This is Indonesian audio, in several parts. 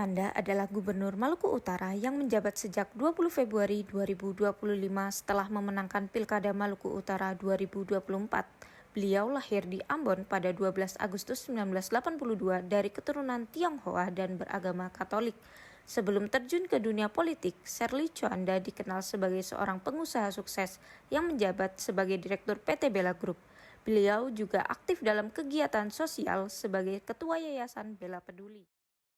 Juanda adalah Gubernur Maluku Utara yang menjabat sejak 20 Februari 2025 setelah memenangkan Pilkada Maluku Utara 2024. Beliau lahir di Ambon pada 12 Agustus 1982 dari keturunan Tionghoa dan beragama Katolik. Sebelum terjun ke dunia politik, Sherly Juanda dikenal sebagai seorang pengusaha sukses yang menjabat sebagai Direktur PT Bella Group. Beliau juga aktif dalam kegiatan sosial sebagai Ketua Yayasan Bella Peduli.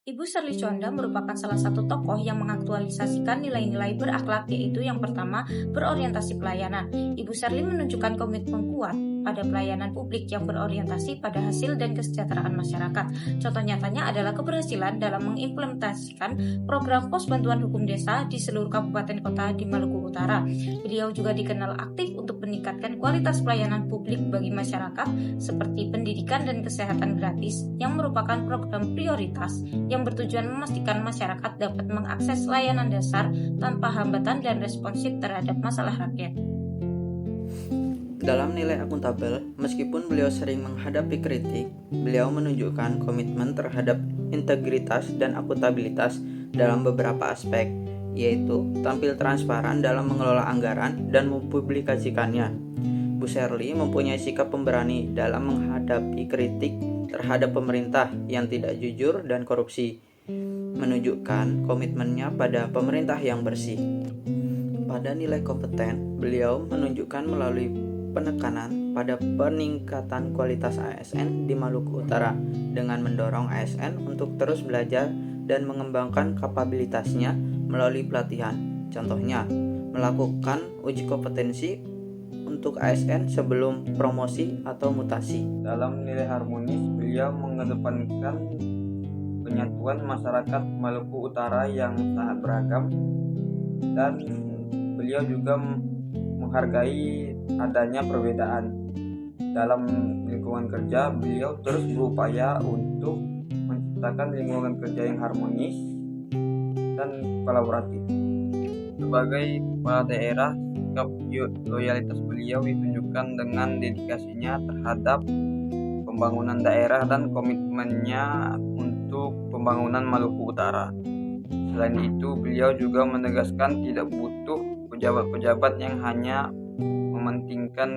Ibu Sherly Juanda merupakan salah satu tokoh yang mengaktualisasikan nilai-nilai berakhlak, yaitu yang pertama, berorientasi pelayanan. Ibu Sherly menunjukkan komitmen kuat pada pelayanan publik yang berorientasi pada hasil dan kesejahteraan masyarakat. Contoh nyatanya adalah keberhasilan dalam mengimplementasikan program pos bantuan hukum desa di seluruh kabupaten kota di Maluku Utara. Beliau juga dikenal aktif untuk meningkatkan kualitas pelayanan publik bagi masyarakat seperti pendidikan dan kesehatan gratis yang merupakan program prioritas yang bertujuan memastikan masyarakat dapat mengakses layanan dasar tanpa hambatan dan responsif terhadap masalah rakyat. Dalam nilai akuntabel, meskipun beliau sering menghadapi kritik, beliau menunjukkan komitmen terhadap integritas dan akuntabilitas dalam beberapa aspek, yaitu tampil transparan dalam mengelola anggaran dan mempublikasikannya. Bu Sherly mempunyai sikap pemberani dalam menghadapi kritik terhadap pemerintah yang tidak jujur dan korupsi, menunjukkan komitmennya pada pemerintah yang bersih. Pada nilai kompeten, beliau menunjukkan melalui penekanan pada peningkatan kualitas ASN di Maluku Utara dengan mendorong ASN untuk terus belajar dan mengembangkan kapabilitasnya melalui pelatihan. Contohnya, melakukan uji kompetensi untuk ASN sebelum promosi atau mutasi. Dalam nilai harmonis, beliau mengedepankan penyatuan masyarakat Maluku Utara yang sangat beragam, dan beliau juga menghargai adanya perbedaan. Dalam lingkungan kerja, beliau terus berupaya untuk menciptakan lingkungan kerja yang harmonis dan kolaboratif. Sebagai kepala daerah, sikap loyalitas beliau ditunjukkan dengan dedikasinya terhadap pembangunan daerah dan komitmennya untuk pembangunan Maluku Utara. Selain itu, beliau juga menegaskan tidak butuh pejabat-pejabat yang hanya mementingkan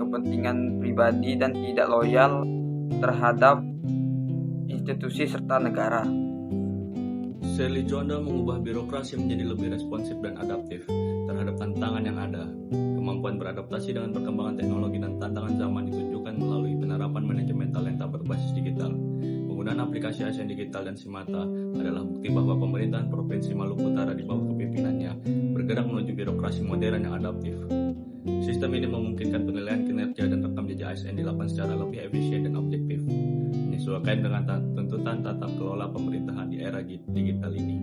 kepentingan pribadi dan tidak loyal terhadap institusi serta negara. Sherly Juanda mengubah birokrasi menjadi lebih responsif dan adaptif terhadap tantangan yang ada. Kemampuan beradaptasi dengan perkembangan teknologi dan tantangan zaman ditunjukkan melalui penerapan manajemen talenta berbasis digital. Penggunaan aplikasi ASN Digital dan Simata adalah bukti bahwa pemerintahan Provinsi Maluku Utara di bawah kepemimpinannya bergerak menuju birokrasi modern yang adaptif. Sistem ini memungkinkan penilaian kinerja dan rekam jejak ASN dilakukan secara lebih efisien dan objektif, menyesuaikan dengan tuntutan tata kelola pemerintahan di era digital ini.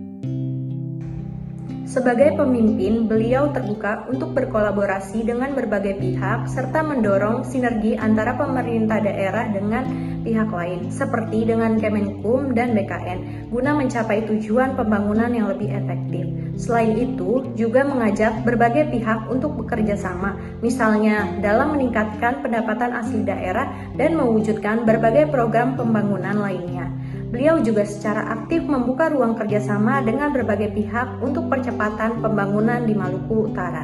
Sebagai pemimpin, beliau terbuka untuk berkolaborasi dengan berbagai pihak serta mendorong sinergi antara pemerintah daerah dengan pihak lain, seperti dengan Kemenkum dan BKN, guna mencapai tujuan pembangunan yang lebih efektif. Selain itu, juga mengajak berbagai pihak untuk bekerja sama, misalnya dalam meningkatkan pendapatan asli daerah dan mewujudkan berbagai program pembangunan lainnya. Beliau juga secara aktif membuka ruang kerjasama dengan berbagai pihak untuk percepatan pembangunan di Maluku Utara.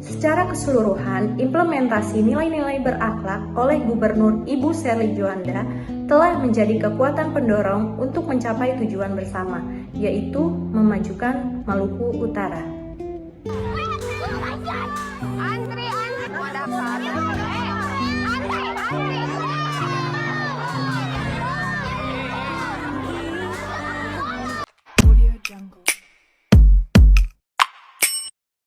Secara keseluruhan, implementasi nilai-nilai berakhlak oleh Gubernur Ibu Sherly Juanda telah menjadi kekuatan pendorong untuk mencapai tujuan bersama, yaitu memajukan Maluku Utara.